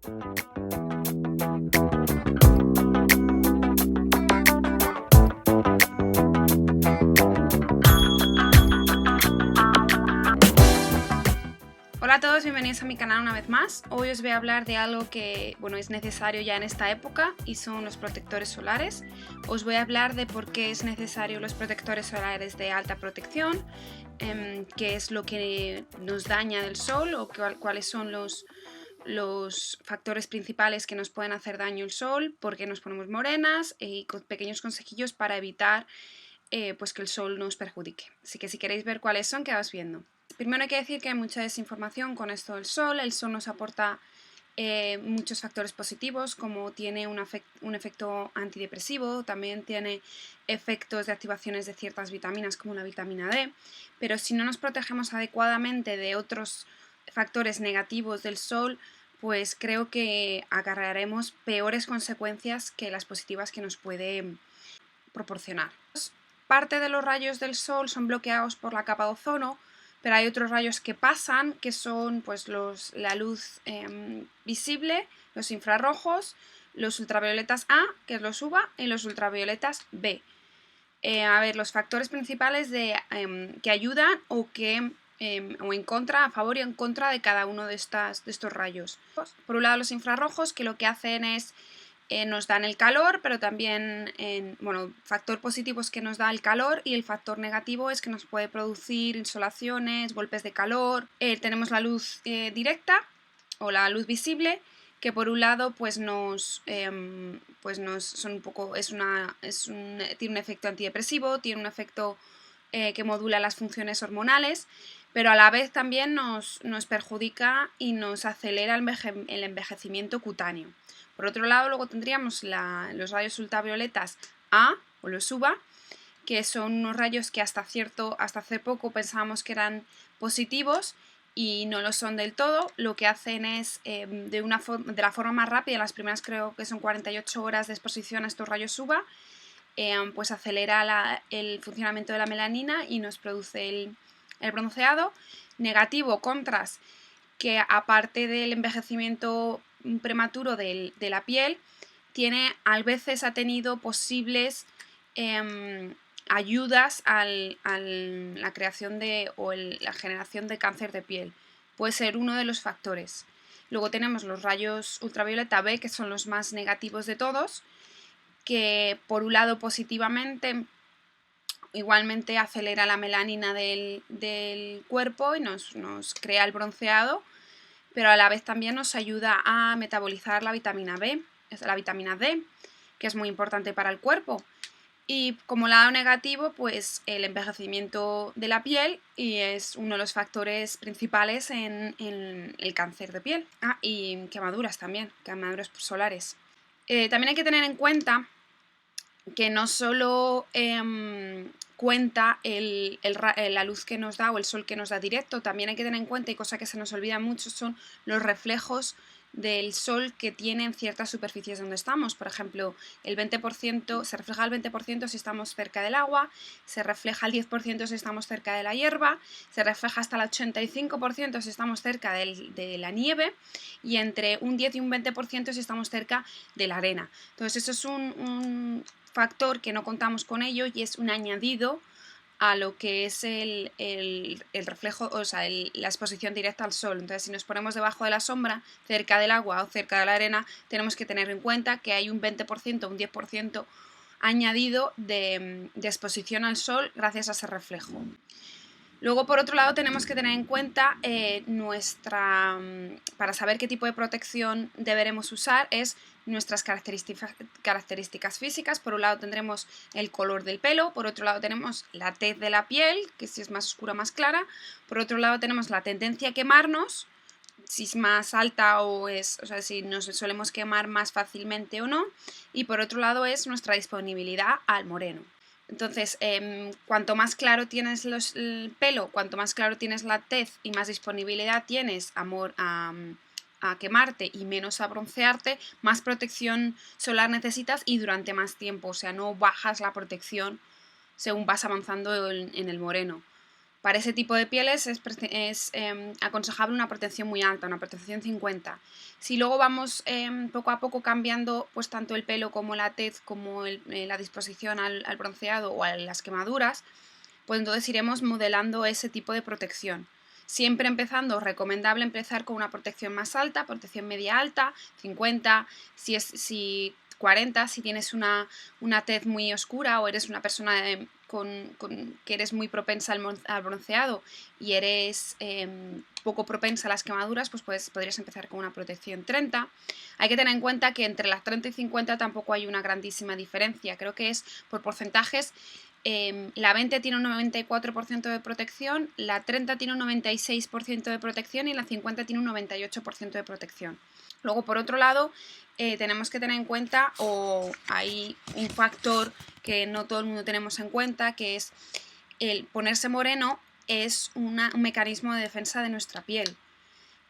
Hola a todos, bienvenidos a mi canal una vez más. Hoy os voy a hablar de algo que es necesario ya en esta época y son los protectores solares. Os voy a hablar de por qué es necesario los protectores solares de alta protección, qué es lo que nos daña del sol o cuáles son los factores principales que nos pueden hacer daño el sol, por qué nos ponemos morenas y con pequeños consejillos para evitar que el sol nos perjudique. Así que si queréis ver cuáles son, quedaos viendo. Primero hay que decir que hay mucha desinformación con esto del sol. El sol nos aporta muchos factores positivos, como tiene un efecto antidepresivo, también tiene efectos de activaciones de ciertas vitaminas como la vitamina D, pero si no nos protegemos adecuadamente de otros factores negativos del sol, pues creo que acarrearemos peores consecuencias que las positivas que nos puede proporcionar. Parte de los rayos del sol son bloqueados por la capa de ozono, pero hay otros rayos que pasan, que son la luz visible, los infrarrojos, los ultravioletas A, que es los UVA, y los ultravioletas B. Los factores principales que ayudan o en contra, a favor y en contra de cada uno de estos rayos. Por un lado, los infrarrojos, que lo que hacen es nos dan el calor, pero también, factor positivo es que nos da el calor y el factor negativo es que nos puede producir insolaciones, golpes de calor. Tenemos la luz directa o la luz visible, que por un lado tiene un efecto antidepresivo, tiene un efecto que modula las funciones hormonales, pero a la vez también nos perjudica y nos acelera el envejecimiento cutáneo. Por otro lado, luego tendríamos los rayos ultravioletas A o los UVA, que son unos rayos que hasta hace poco pensábamos que eran positivos y no lo son del todo. Lo que hacen es, de la forma más rápida, las primeras creo que son 48 horas de exposición a estos rayos UVA, pues acelera el funcionamiento de la melanina y nos produce el bronceado. Negativo, contras, que aparte del envejecimiento prematuro de la piel, a veces ha tenido posibles ayudas a la creación la generación de cáncer de piel. Puede ser uno de los factores. Luego tenemos los rayos ultravioleta B, que son los más negativos de todos, que por un lado positivamente igualmente acelera la melanina del cuerpo y nos crea el bronceado, pero a la vez también nos ayuda a metabolizar la vitamina B, la vitamina D, que es muy importante para el cuerpo. Y como lado negativo, pues el envejecimiento de la piel, y es uno de los factores principales en el cáncer de piel. Y quemaduras también, quemaduras solares. También hay que tener en cuenta que no solo cuenta la luz que nos da o el sol que nos da directo, también hay que tener en cuenta, y cosa que se nos olvida mucho, son los reflejos del sol que tienen ciertas superficies donde estamos. Por ejemplo, se refleja el 20% si estamos cerca del agua, se refleja el 10% si estamos cerca de la hierba, se refleja hasta el 85% si estamos cerca de la nieve, y entre un 10 y un 20% si estamos cerca de la arena. Entonces eso es un factor que no contamos con ello y es un añadido a lo que es el reflejo, la exposición directa al sol. Entonces, si nos ponemos debajo de la sombra, cerca del agua o cerca de la arena, tenemos que tener en cuenta que hay un 20%, un 10% añadido de exposición al sol gracias a ese reflejo. Luego, por otro lado, tenemos que tener en cuenta para saber qué tipo de protección deberemos usar, es nuestras características físicas. Por un lado tendremos el color del pelo, por otro lado tenemos la tez de la piel, que si es más oscura, más clara, por otro lado tenemos la tendencia a quemarnos, si es más alta si nos solemos quemar más fácilmente o no, y por otro lado es nuestra disponibilidad al moreno. Entonces, cuanto más claro tienes el pelo, cuanto más claro tienes la tez y más disponibilidad tienes a quemarte y menos a broncearte, más protección solar necesitas y durante más tiempo. O sea, no bajas la protección según vas avanzando en el moreno. Para ese tipo de pieles es aconsejable una protección muy alta, una protección 50. Si luego vamos poco a poco cambiando pues tanto el pelo como la tez como la disposición al bronceado o a las quemaduras, pues entonces iremos modelando ese tipo de protección. Siempre empezando, recomendable empezar con una protección más alta, protección media alta, 50, si 40, si tienes una tez muy oscura o eres una persona que eres muy propensa al bronceado y eres poco propensa a las quemaduras, pues podrías empezar con una protección 30. Hay que tener en cuenta que entre las 30 y 50 tampoco hay una grandísima diferencia, creo que es por porcentajes. La 20 tiene un 94% de protección, la 30 tiene un 96% de protección y la 50 tiene un 98% de protección. Luego, por otro lado, tenemos que tener en cuenta, o hay un factor que no todo el mundo tenemos en cuenta, que es el ponerse moreno es un mecanismo de defensa de nuestra piel.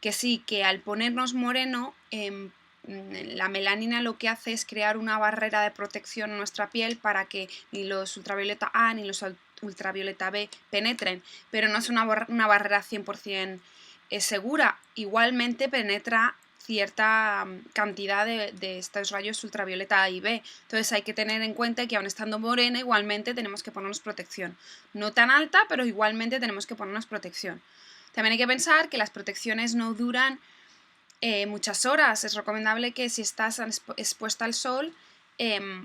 Que sí, que al ponernos moreno, la melanina lo que hace es crear una barrera de protección en nuestra piel para que ni los ultravioleta A ni los ultravioleta B penetren, pero no es una barrera 100% segura. Igualmente penetra cierta cantidad de estos rayos ultravioleta A y B. Entonces hay que tener en cuenta que aun estando morena igualmente tenemos que ponernos protección. No tan alta, pero igualmente tenemos que ponernos protección. También hay que pensar que las protecciones no duran muchas horas. Es recomendable que si estás expuesta al sol,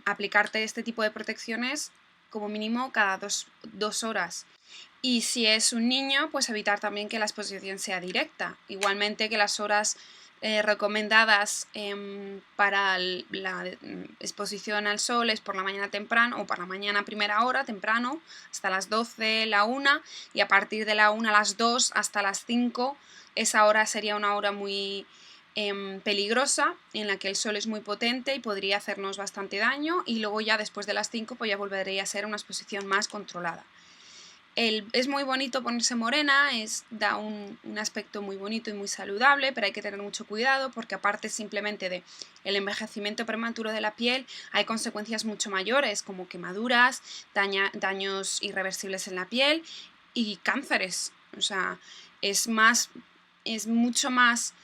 aplicarte este tipo de protecciones como mínimo cada dos horas. Y si es un niño, pues evitar también que la exposición sea directa. Igualmente que las horas recomendadas para la exposición al sol es por la mañana temprano o por la mañana primera hora, temprano, hasta las 12, la 1, y a partir de la 1 a las 2 hasta las 5, esa hora sería una hora muy peligrosa, en la que el sol es muy potente y podría hacernos bastante daño, y luego ya después de las 5 pues ya volvería a ser una exposición más controlada. Es muy bonito ponerse morena, da un aspecto muy bonito y muy saludable, pero hay que tener mucho cuidado porque aparte simplemente del envejecimiento prematuro de la piel hay consecuencias mucho mayores como quemaduras, daños irreversibles en la piel y cánceres. O sea, es mucho más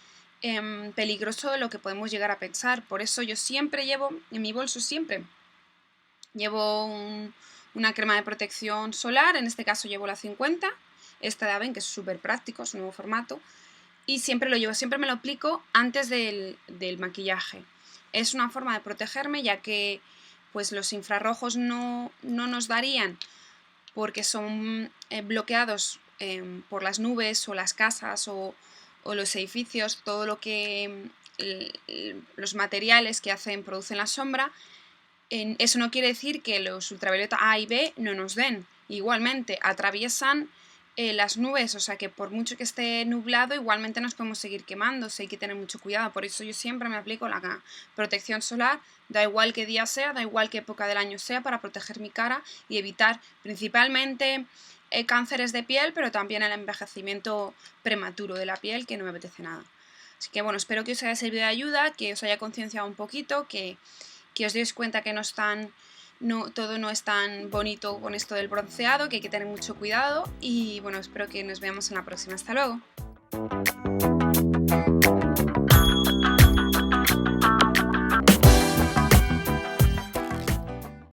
peligroso de lo que podemos llegar a pensar. Por eso yo siempre llevo en mi bolso, llevo una crema de protección solar, en este caso llevo la 50, esta de Aven, que es súper práctico, es un nuevo formato, y siempre lo llevo, siempre me lo aplico antes del maquillaje. Es una forma de protegerme, ya que pues los infrarrojos no nos darían porque son bloqueados por las nubes o las casas o los edificios, todo lo que los materiales que producen la sombra. Eso no quiere decir que los ultravioleta A y B no nos den. Igualmente, atraviesan las nubes, o sea que por mucho que esté nublado, igualmente nos podemos seguir quemando, hay que tener mucho cuidado. Por eso yo siempre me aplico la protección solar, da igual qué día sea, da igual qué época del año sea, para proteger mi cara y evitar principalmente cánceres de piel, pero también el envejecimiento prematuro de la piel, que no me apetece nada. Así que bueno, espero que os haya servido de ayuda, que os haya concienciado un poquito, que os deis cuenta que todo no es tan bonito con esto del bronceado, que hay que tener mucho cuidado, y bueno, espero que nos veamos en la próxima. Hasta luego.